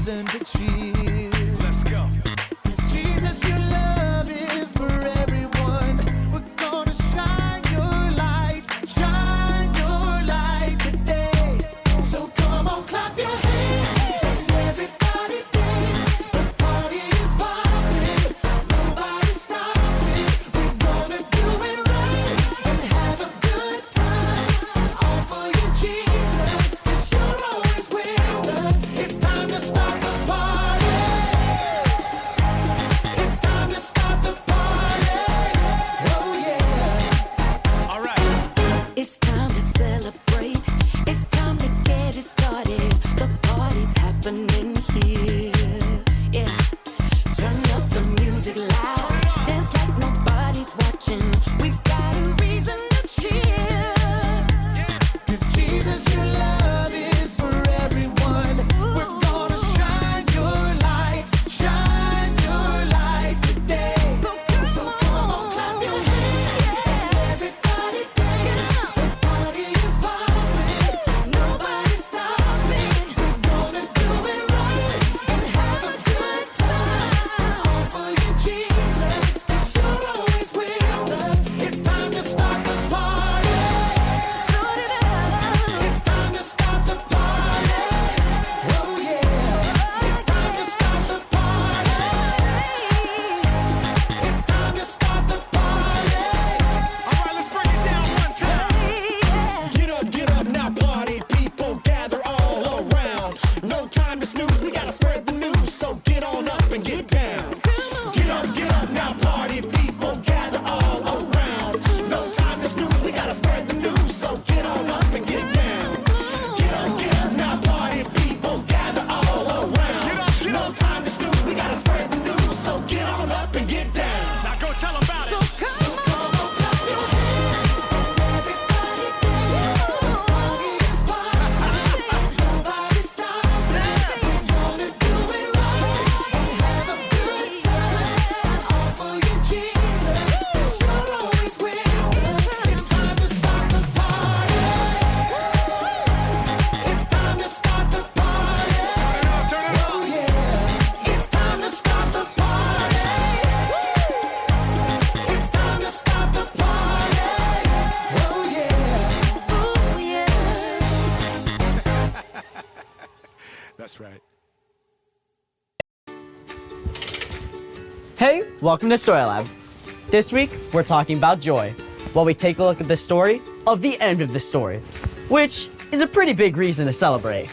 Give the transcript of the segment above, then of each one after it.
reason to cheer. Let's go. 'Cause Jesus, your love is for everyone. We're gonna shine your light today. So come on, clap your hands and everybody dance. The party is popping, nobody's stopping. We're gonna do it right and have a good time. All for you, Jesus, 'cause you're always with us. It's time to start the party. It's time to start the party. Oh yeah. All right. It's time to celebrate. It's time to get it started. The party's happening here. Yeah. Turn up the music loud. Dance like nobody's watching. We got a reason to cheer. 'Cause Jesus, your love is for everyone. We're gonna shine your light today. So come on, clap your hands and everybody dance. The party is popping, nobody's stopping. We're gonna do it right and have a good time. All for you, Jesus, 'cause you're always with us. It's time to start the party. Start it up. It's time to start the party. Oh yeah. It's time to start the party. It's time to start the party. All right, let's break it down one time. Get up now, party people, gather all around. No time to snooze, we gotta spread the news, so get on up and get down. Get up now, party people, gather all around. No time to snooze, we gotta spread the news, so get on up and get down. Get up now, party people, gather all around. No time to snooze, we gotta spread the news, so get on up and get down. Now go tell 'em about it. So come on, clap your hands and everybody dance. The party is popping, nobody's stopping. We're gonna do it right and have a good time. All for you, Jesus, 'cause you're always with us. It's time to start the party. It's time to start the party. Turn it up. Oh yeah. It's time to start the party. It's time to start the party. Oh yeah. Oh yeah. That's right. Hey, welcome to Story Lab. This week, we're talking about joy, while we take a look at the story of the end of the story, which is a pretty big reason to celebrate.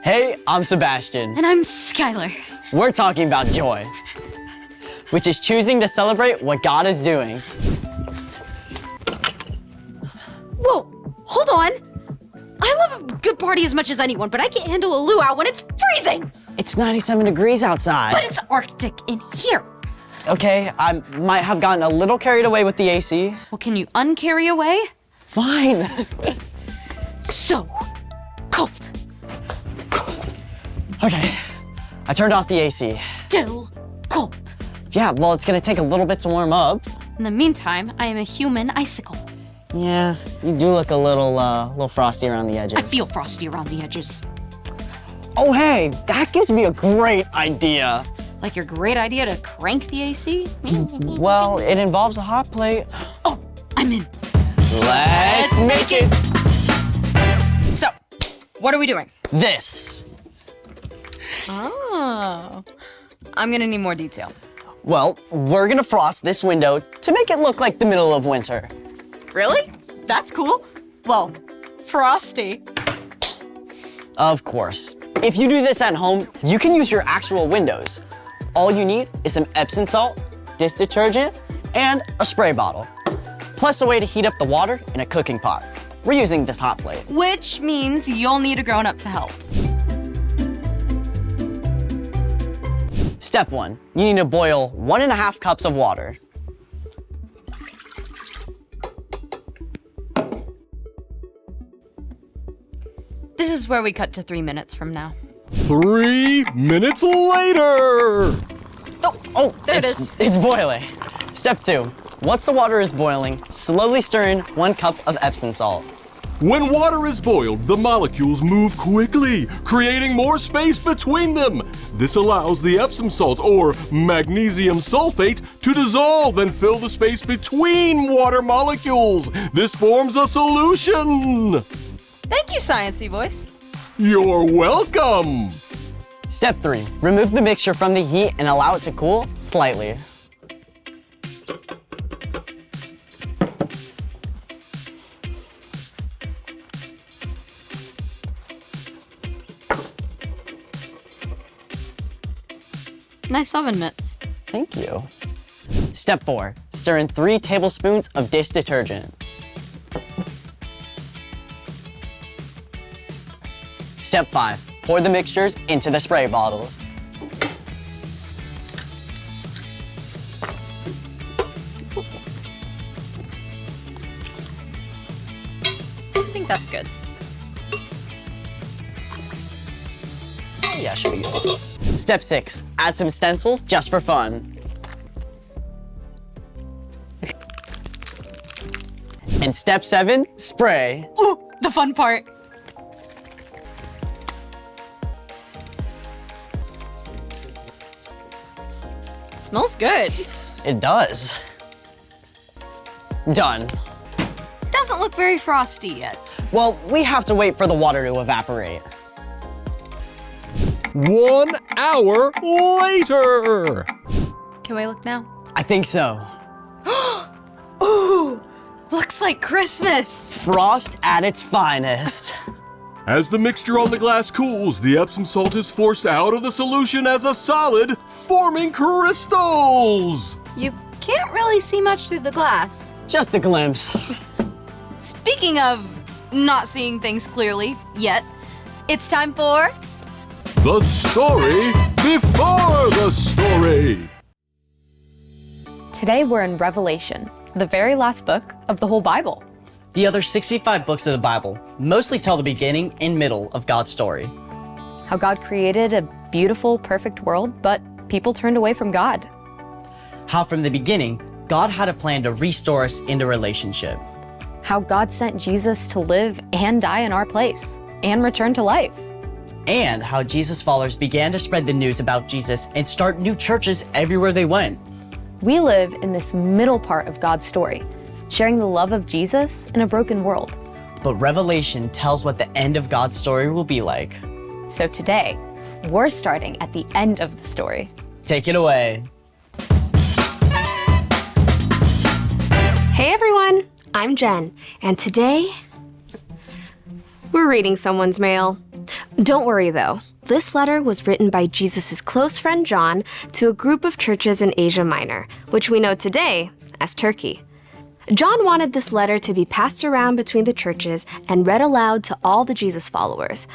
Hey, I'm Sebastian. And I'm Skylar. We're talking about joy, which is choosing to celebrate what God is doing. Whoa, hold on. I love a good party as much as anyone, but I can't handle a luau when it's freezing. It's 97 degrees outside. But it's Arctic in here. Okay, I might have gotten a little carried away with the AC. Well, can you uncarry away? Fine. So cold. Okay, I turned off the AC. Still cold. Yeah, well, it's gonna take a little bit to warm up. In the meantime, I am a human icicle. Yeah, you do look a little frosty around the edges. I feel frosty around the edges. Oh, hey, that gives me a great idea. Like your great idea to crank the AC? Well, it involves a hot plate. Oh, I'm in. Let's make it. So, what are we doing? This. Oh, I'm gonna need more detail. Well, we're gonna frost this window to make it look like the middle of winter. Really? That's cool. Well, frosty. Of course. If you do this at home, you can use your actual windows. All you need is some Epsom salt, dish detergent, and a spray bottle. Plus a way to heat up the water in a cooking pot. We're using this hot plate. Which means you'll need a grown-up to help. Step 1, you need to boil 1.5 cups of water. This is where we cut to 3 minutes from now. 3 minutes later! Oh, there it it's, is. It's boiling. Step 2, Once the water is boiling, slowly stir in 1 cup of Epsom salt. When water is boiled, the molecules move quickly, creating more space between them. This allows the Epsom salt, or magnesium sulfate, to dissolve and fill the space between water molecules. This forms a solution. Thank you, Sciencey Voice. You're welcome. Step 3. Remove the mixture from the heat and allow it to cool slightly. Nice oven mitts. Thank you. Step 4. Stir in 3 tablespoons of dish detergent. Step 5. Pour the mixtures into the spray bottles. I think that's good. Yeah, should be good. Step 6. Add some stencils just for fun. And step 7. Spray. Ooh, the fun part. Smells good. It does. Done. Doesn't look very frosty yet. Well, we have to wait for the water to evaporate. 1 hour later. Can we look now? I think so. Ooh, looks like Christmas. Frost at its finest. As the mixture on the glass cools, the Epsom salt is forced out of the solution as a solid, forming crystals. You can't really see much through the glass. Just a glimpse. Speaking of not seeing things clearly yet, it's time for The story before the story. Today we're in Revelation, the very last book of the whole Bible. The other 65 books of the Bible mostly tell the beginning and middle of God's story. How God created a beautiful, perfect world, but people turned away from God. How from the beginning, God had a plan to restore us into relationship. How God sent Jesus to live and die in our place and return to life. And how Jesus' followers began to spread the news about Jesus and start new churches everywhere they went. We live in this middle part of God's story, sharing the love of Jesus in a broken world. But Revelation tells what the end of God's story will be like. So today, we're starting at the end of the story. Take it away. Hey everyone, I'm Jen, and today we're reading someone's mail. Don't worry though, this letter was written by Jesus' close friend John to a group of churches in Asia Minor, which we know today as Turkey. John wanted this letter to be passed around between the churches and read aloud to all the Jesus followers.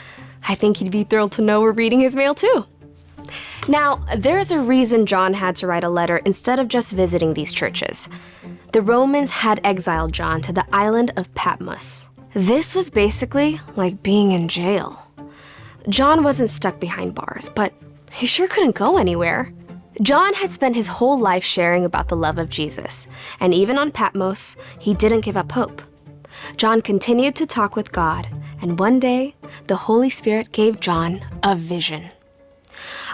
I think he'd be thrilled to know we're reading his mail too. Now, there's a reason John had to write a letter instead of just visiting these churches. The Romans had exiled John to the island of Patmos. This was basically like being in jail. John wasn't stuck behind bars, but he sure couldn't go anywhere. John had spent his whole life sharing about the love of Jesus, and even on Patmos, he didn't give up hope. John continued to talk with God, and one day, the Holy Spirit gave John a vision.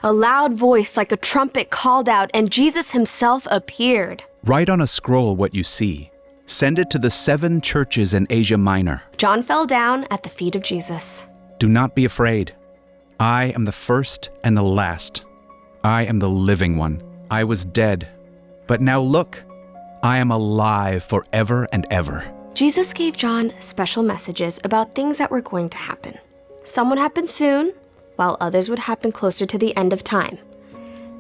A loud voice like a trumpet called out, and Jesus himself appeared. Write on a scroll what you see. Send it to the 7 churches in Asia Minor. John fell down at the feet of Jesus. Do not be afraid. I am the first and the last. I am the living one. I was dead, but now look, I am alive forever and ever. Jesus gave John special messages about things that were going to happen. Some would happen soon, while others would happen closer to the end of time.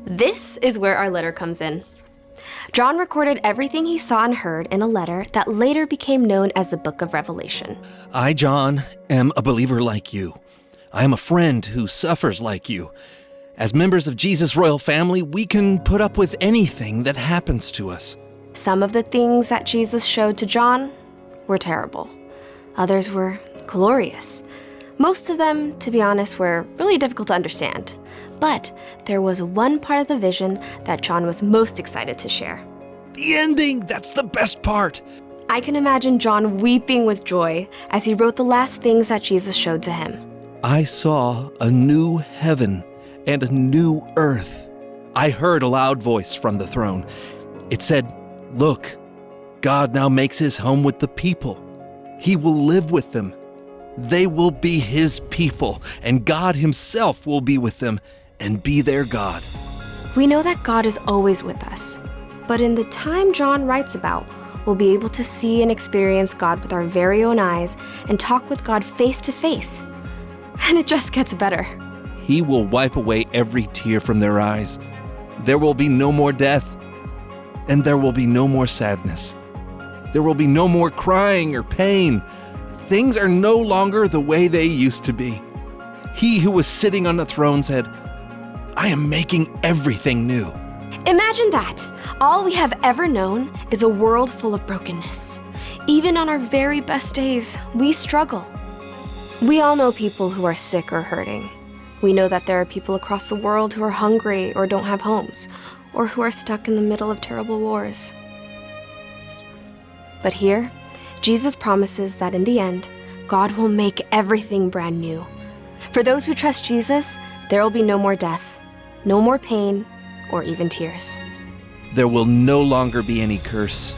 This is where our letter comes in. John recorded everything he saw and heard in a letter that later became known as the Book of Revelation. I, John, am a believer like you. I am a friend who suffers like you. As members of Jesus' royal family, we can put up with anything that happens to us. Some of the things that Jesus showed to John were terrible. Others were glorious. Most of them, to be honest, were really difficult to understand. But there was one part of the vision that John was most excited to share. The ending, that's the best part. I can imagine John weeping with joy as he wrote the last things that Jesus showed to him. I saw a new heaven and a new earth. I heard a loud voice from the throne. It said, "Look, God now makes his home with the people. He will live with them. They will be his people, and God himself will be with them and be their God." We know that God is always with us, but in the time John writes about, we'll be able to see and experience God with our very own eyes and talk with God face to face. And it just gets better. He will wipe away every tear from their eyes. There will be no more death, and there will be no more sadness. There will be no more crying or pain. Things are no longer the way they used to be. He who was sitting on the throne said, "I am making everything new." Imagine that. All we have ever known is a world full of brokenness. Even on our very best days, we struggle. We all know people who are sick or hurting. We know that there are people across the world who are hungry or don't have homes, or who are stuck in the middle of terrible wars. But here, Jesus promises that in the end, God will make everything brand new. For those who trust Jesus, there will be no more death, no more pain, or even tears. There will no longer be any curse.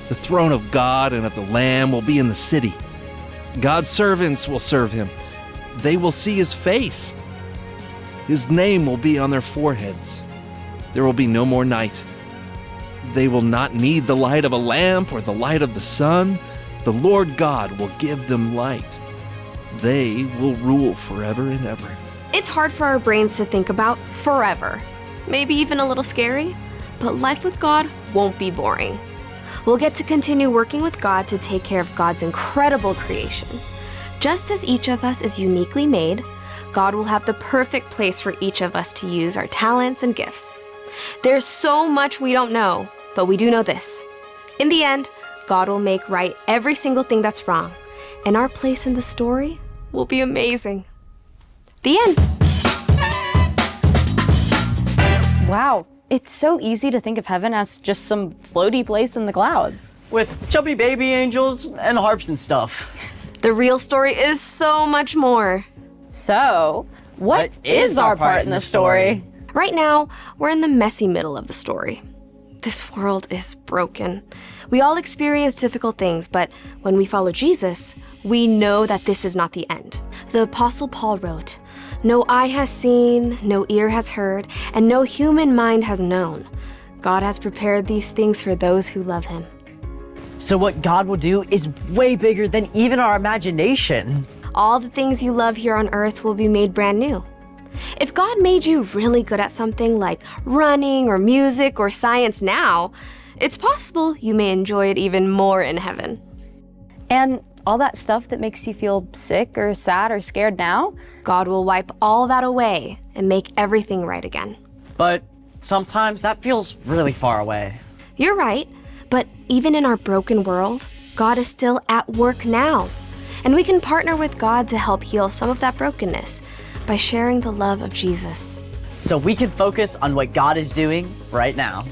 The throne of God and of the Lamb will be in the city. God's servants will serve him. They will see his face. His name will be on their foreheads. There will be no more night. They will not need the light of a lamp or the light of the sun. The Lord God will give them light. They will rule forever and ever. It's hard for our brains to think about forever. Maybe even a little scary, but life with God won't be boring. We'll get to continue working with God to take care of God's incredible creation. Just as each of us is uniquely made, God will have the perfect place for each of us to use our talents and gifts. There's so much we don't know, but we do know this. In the end, God will make right every single thing that's wrong, and our place in the story will be amazing. The end. Wow, it's so easy to think of heaven as just some floaty place in the clouds. With chubby baby angels and harps and stuff. The real story is so much more. So, what is our part in the story? Right now, we're in the messy middle of the story. This world is broken. We all experience difficult things, but when we follow Jesus, we know that this is not the end. The Apostle Paul wrote, "No eye has seen, no ear has heard, and no human mind has known. God has prepared these things for those who love him." So what God will do is way bigger than even our imagination. All the things you love here on earth will be made brand new. If God made you really good at something like running or music or science now, it's possible you may enjoy it even more in heaven. And all that stuff that makes you feel sick or sad or scared now? God will wipe all that away and make everything right again. But sometimes that feels really far away. You're right, but even in our broken world, God is still at work now. And we can partner with God to help heal some of that brokenness by sharing the love of Jesus. So we can focus on what God is doing right now.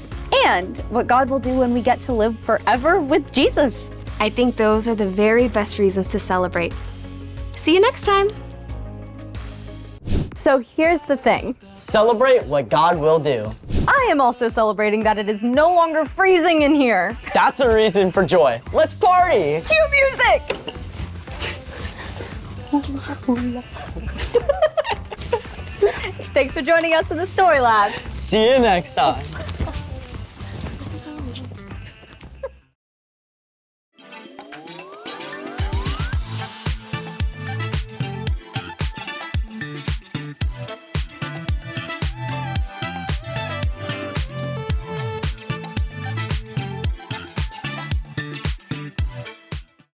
And what God will do when we get to live forever with Jesus. I think those are the very best reasons to celebrate. See you next time. So here's the thing. Celebrate what God will do. I am also celebrating that it is no longer freezing in here. That's a reason for joy. Let's party! Cue music! Thanks for joining us in the Story Lab. See you next time.